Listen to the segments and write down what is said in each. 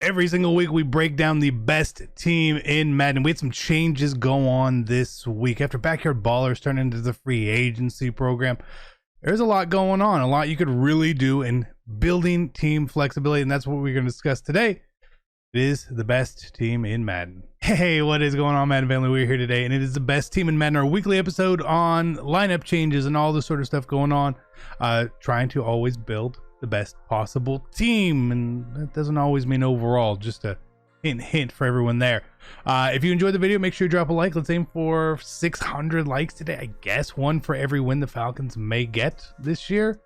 Every single week we break down the best team in Madden. We had some changes go on this week. After Backyard Ballers turned into the free agency program, there's a lot going on, a lot you could really do in building team flexibility, and that's what we're going to discuss today. It is the best team in Madden. Hey, what is going on, Madden family? We're here today, and it is the best team in Madden, our weekly episode on lineup changes and all this sort of stuff going on, trying to always build the best possible team, and that doesn't always mean overall, just a hint for everyone there. If you enjoyed the video, make sure you drop a like. Let's aim for 600 likes today. I guess one for every win the Falcons may get this year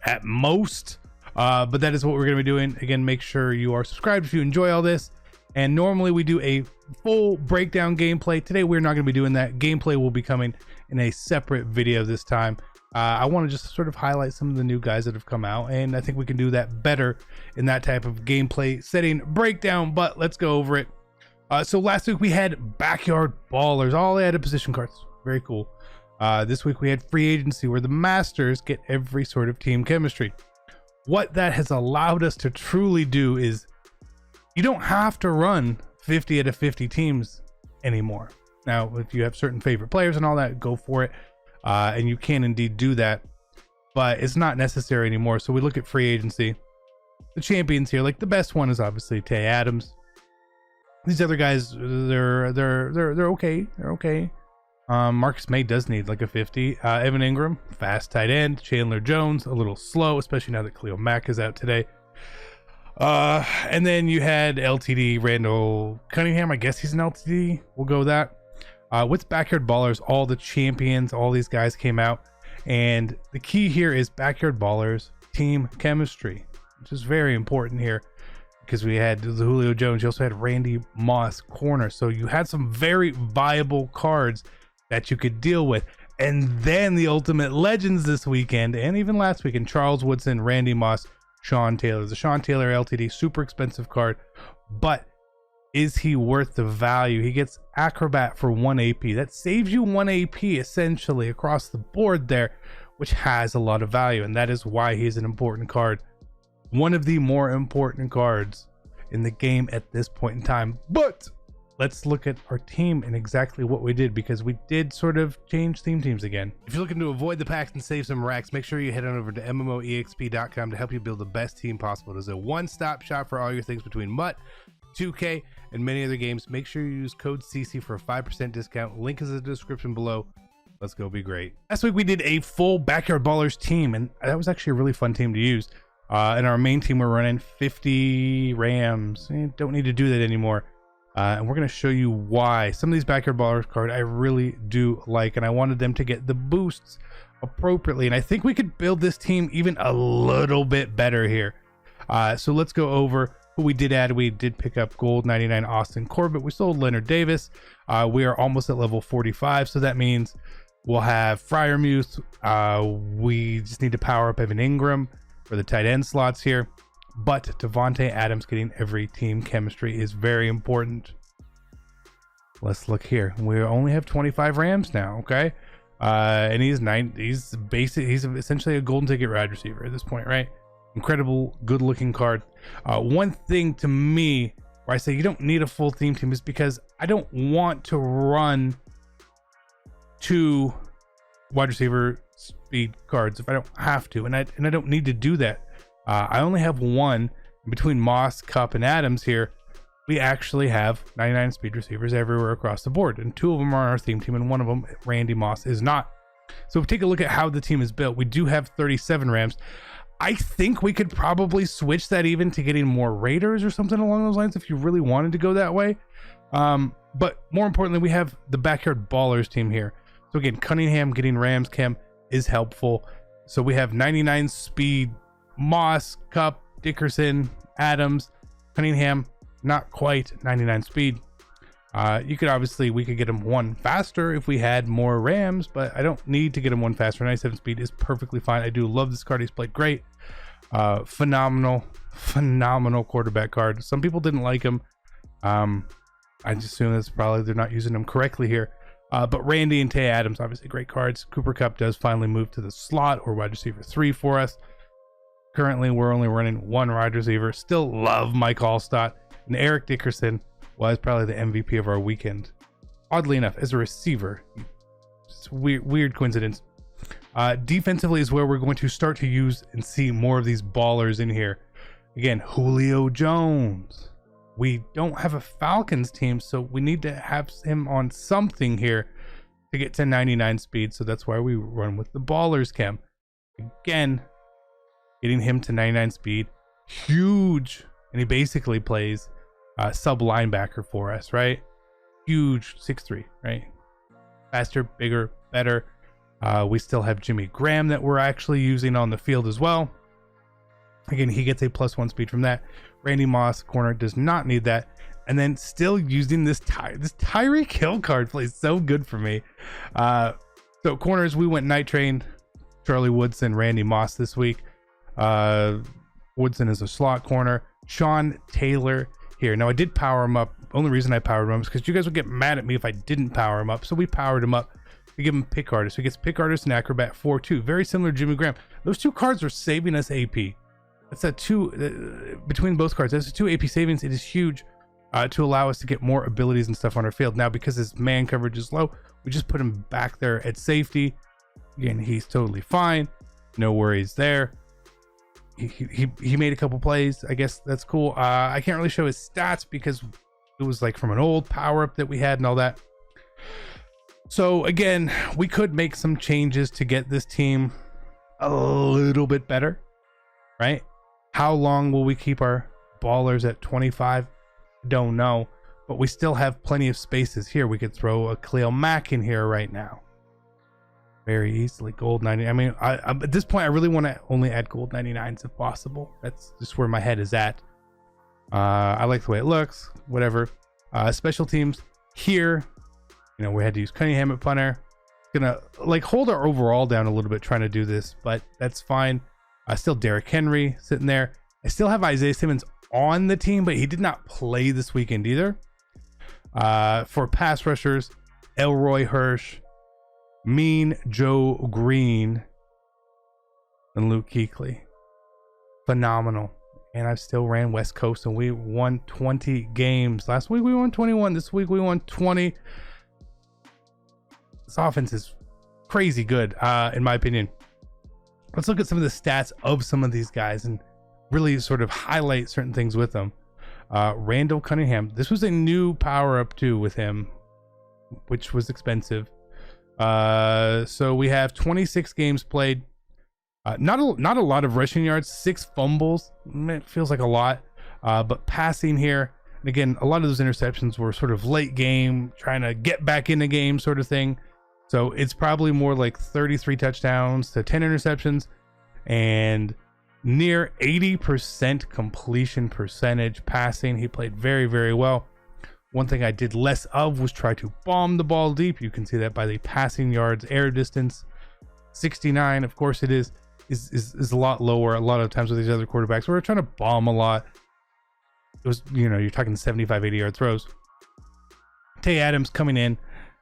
at most, but that is what we're going to be doing. Again, make sure you are subscribed if you enjoy all this. And normally we do a full breakdown gameplay. Today we're not going to be doing that. Gameplay will be coming in a separate video this time. I want to just sort of highlight some of the new guys that have come out, and I think we can do that better in that type of gameplay setting breakdown, but let's go over it. So last week we had Backyard Ballers. All they had position cards. Very cool. This week we had free agency, where the masters get every sort of team chemistry. What that has allowed us to truly do is you don't have to run 50 out of 50 teams anymore. Now, if you have certain favorite players and all that, go for it. And you can indeed do that, but it's not necessary anymore. So we look at free agency. The champions here, like the best one is obviously Tay Adams. These other guys, they're okay. They're okay. Marcus May does need like a 50. Evan Ingram, fast tight end. Chandler Jones, a little slow, especially now that Khalil Mack is out today. And then you had LTD Randall Cunningham. I guess he's an LTD. We'll go with that. With Backyard Ballers, all the champions, all these guys came out, and the key here is Backyard Ballers team chemistry, which is very important here, because we had the Julio Jones. You also had Randy Moss corner, so you had some very viable cards that you could deal with. And then the ultimate legends this weekend, and even last weekend: Charles Woodson, Randy Moss, Sean Taylor. The Sean Taylor LTD, super expensive card, but is he worth the value? He gets Acrobat for 1 AP. That saves you 1 AP essentially across the board there, which has a lot of value, and that is why he's an important card. One of the more important cards in the game at this point in time. But let's look at our team and exactly what we did, because we did sort of change teams again. If you're looking to avoid the packs and save some racks, make sure you head on over to MMOEXP.com to help you build the best team possible. It is a one-stop shop for all your things between MUT, 2K, and many other games. Make sure you use code CC for a 5% discount. Link is in the description below. Let's go be great. Last week we did a full Backyard Ballers team, and that was actually a really fun team to use. In our main team, we're running 50 Rams. Don't need to do that anymore. And we're going to show you why. Some of these Backyard Ballers cards I really do like, and I wanted them to get the boosts appropriately. And I think we could build this team even a little bit better here. So let's go over who we did add. We did pick up gold 99 Austin Corbett. We sold Leonard Davis. We are almost at level 45, so that means we'll have Fryermuth. We just need to power up Evan Ingram for the tight end slots here, but Devontae Adams getting every team chemistry is very important. Let's look here. We only have 25 Rams now, okay? And he's essentially a golden ticket wide receiver at this point, right? Incredible, good looking card. One thing to me where I say you don't need a full team is because I don't want to run 2 wide receiver speed cards if I don't have to, and I don't need to do that. I only have one. Between Moss, Cup, and Adams here, we actually have 99 speed receivers everywhere across the board, and 2 of them are on our theme team, and one of them, Randy Moss, is not. So if we take a look at how the team is built, we do have 37 Rams. I think we could probably switch that even to getting more Raiders or something along those lines if you really wanted to go that way. But more importantly, we have the Backyard Ballers team here. So again, Cunningham getting Rams chem is helpful. So we have 99 speed Moss, Cup, Dickerson, Adams, Cunningham, not quite 99 speed. We could get him 1 faster if we had more Rams, but I don't need to get him 1 faster. 97 speed is perfectly fine. I do love this card. He's played great. Phenomenal quarterback card. Some people didn't like him. I just assume that's probably they're not using him correctly here. But Randy and Tay Adams, obviously great cards. Cooper Kupp does finally move to the slot or wide receiver 3 for us. Currently, we're only running 1 wide receiver. Still love Mike Allstott. And Eric Dickerson was probably the MVP of our weekend. Oddly enough, as a receiver. It's a weird coincidence. Defensively is where we're going to start to use and see more of these ballers in here. Again, Julio Jones. We don't have a Falcons team, so we need to have him on something here to get to 99 speed. So that's why we run with the ballers chem. Again, getting him to 99 speed, huge. And he basically plays sub linebacker for us, right? Huge 6'3", right? Faster, bigger, better. We still have Jimmy Graham that we're actually using on the field as well. Again, he gets a +1 speed from that. Randy Moss, corner, does not need that. And then still using this Tyreek Hill card plays so good for me. So corners, we went Night Train, Charlie Woodson, Randy Moss this week. Woodson is a slot corner. Sean Taylor here. Now I did power him up. Only reason I powered him up is because you guys would get mad at me if I didn't power him up. So we powered him up to give him pick artist. So he gets pick artist and acrobat 4-2. Very similar to Jimmy Graham. Those two cards are saving us AP. That's a two between both cards. That's a 2 AP savings. It is huge to allow us to get more abilities and stuff on our field. Now, because his man coverage is low, we just put him back there at safety. Again, he's totally fine. No worries there. He made a couple plays. I guess that's cool. I can't really show his stats because it was like from an old power up that we had and all that. So again, we could make some changes to get this team a little bit better, right? How long will we keep our ballers at 25? Don't know, but we still have plenty of spaces here. We could throw a Khalil Mack in here right now. Very easily. Gold 90. I mean, at this point, I really want to only add gold 99s if possible. That's just where my head is at. I like the way it looks. Whatever. Special teams here. You know, we had to use Cunningham at punter. Gonna like hold our overall down a little bit trying to do this, but that's fine. Still Derrick Henry sitting there. I still have Isaiah Simmons on the team, but he did not play this weekend either. For pass rushers, Elroy Hirsch, Mean Joe Green, and Luke Kuechly. Phenomenal. And I still ran West Coast, and we won 20 games. Last week we won 21. This week we won 20. This offense is crazy good, in my opinion. Let's look at some of the stats of some of these guys and really sort of highlight certain things with them. Randall Cunningham. This was a new power up too with him, which was expensive. So we have 26 games played. Not a lot of rushing yards, 6 fumbles. It feels like a lot. But passing here, and again, a lot of those interceptions were sort of late game, trying to get back in the game sort of thing. So it's probably more like 33 touchdowns to 10 interceptions and near 80% completion percentage passing. He played very, very well. One thing I did less of was try to bomb the ball deep. You can see that by the passing yards, air distance, 69. Of course, it is a lot lower. A lot of times with these other quarterbacks, we're trying to bomb a lot. It was, you know, you're talking 75, 80 yard throws. Tay Adams coming in.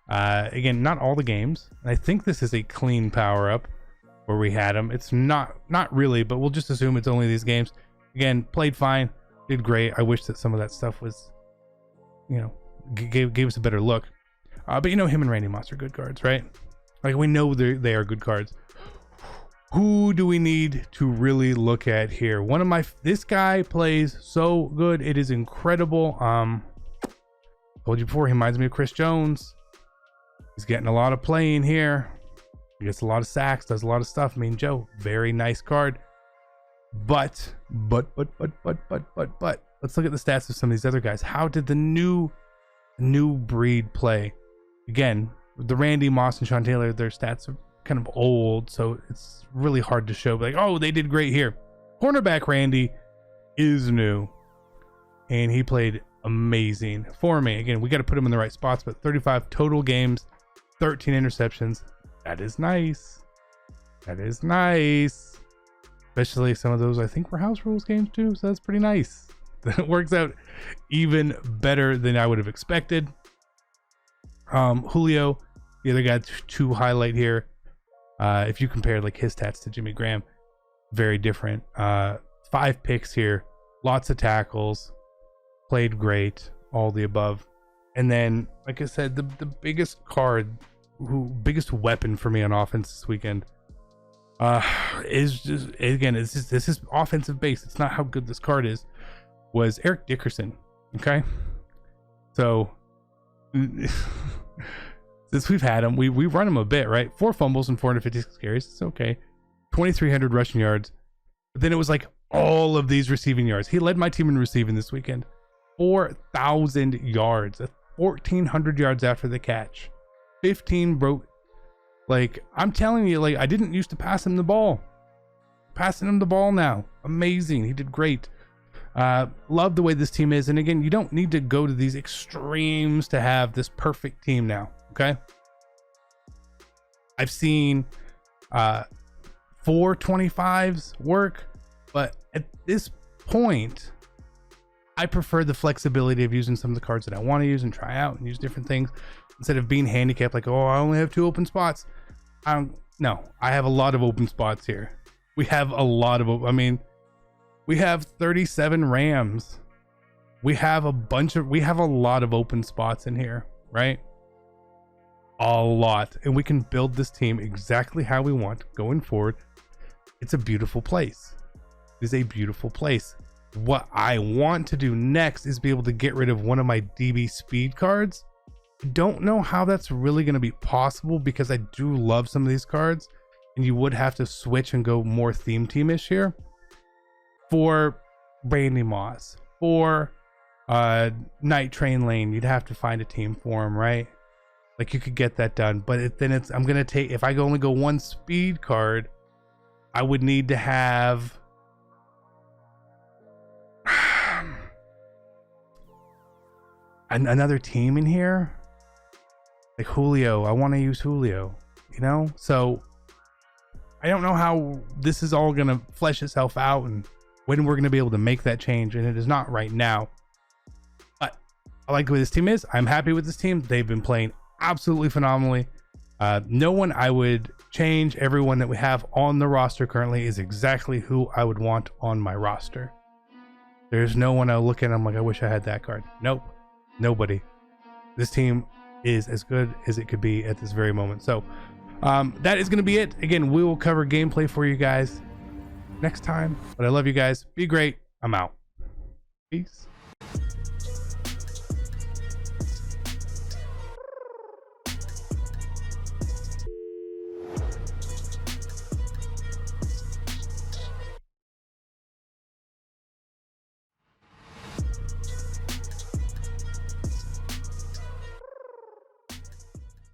Again, not all the games. I think this is a clean power up where we had him. It's not really, but we'll just assume it's only these games. Again, played fine, did great. I wish that some of that stuff was, you know, gave us a better look. But you know, him and Randy Moss are good cards, right? Like we know they are good cards. Who do we need to really look at here? This guy plays so good. It is incredible. Told you before, he reminds me of Chris Jones. He's getting a lot of play in here. He gets a lot of sacks, does a lot of stuff. I mean, Joe, very nice card. But let's look at the stats of some of these other guys. How did the new breed play? Again, the Randy Moss and Sean Taylor, their stats are kind of old, so it's really hard to show. Like, oh, they did great here. Cornerback Randy is new, and he played amazing for me. Again, we got to put him in the right spots, but 35 total games, 13 interceptions. That is nice. That is nice. Especially some of those, I think, were house rules games too, so that's pretty nice. That works out even better than I would have expected. Julio, the other guy to highlight here. If you compare like his stats to Jimmy Graham, very different. 5 picks here, lots of tackles, played great, all the above. And then, like I said, the biggest biggest weapon for me on offense this weekend is just, again, this is offensive base. It's not how good this card is, was Eric Dickerson. Okay. So since we've had him, we run him a bit, right? 4 fumbles and 456 carries. It's okay. 2,300 rushing yards. But then it was like all of these receiving yards. He led my team in receiving this weekend. 4,000 yards, 1,400 yards after the catch, 15 broke. Like, I'm telling you, like, I didn't used to pass him the ball. Passing him the ball now. Amazing. He did great. Love the way this team is. And again, you don't need to go to these extremes to have this perfect team now. Okay. I've seen 425s work, but at this point, I prefer the flexibility of using some of the cards that I want to use and try out and use different things instead of being handicapped like, oh, I only have 2 open spots. No, I have a lot of open spots here. We have a lot of, we have 37 Rams. We have a lot of open spots in here, right? A lot. And we can build this team exactly how we want going forward. It's a beautiful place. It is a beautiful place. What I want to do next is be able to get rid of one of my DB speed cards. I don't know how that's really going to be possible because I do love some of these cards, and you would have to switch and go more theme teamish here. For Randy Moss, for Night Train Lane, you'd have to find a team for him, right? Like, you could get that done, but I'm gonna take, if I only go 1 speed card, I would need to have another team in here, like Julio. I want to use Julio, so I don't know how this is all gonna flesh itself out and when we're gonna be able to make that change, and it is not right now. But I like the way this team is. I'm happy with this team. They've been playing absolutely phenomenally. No one I would change. Everyone that we have on the roster currently is exactly who I would want on my roster. There's no one I look at, I'm like, I wish I had that card. Nope. Nobody. This team is as good as it could be at this very moment. So that is going to be it. Again, we will cover gameplay for you guys next time. But I love you guys. Be great. I'm out. Peace.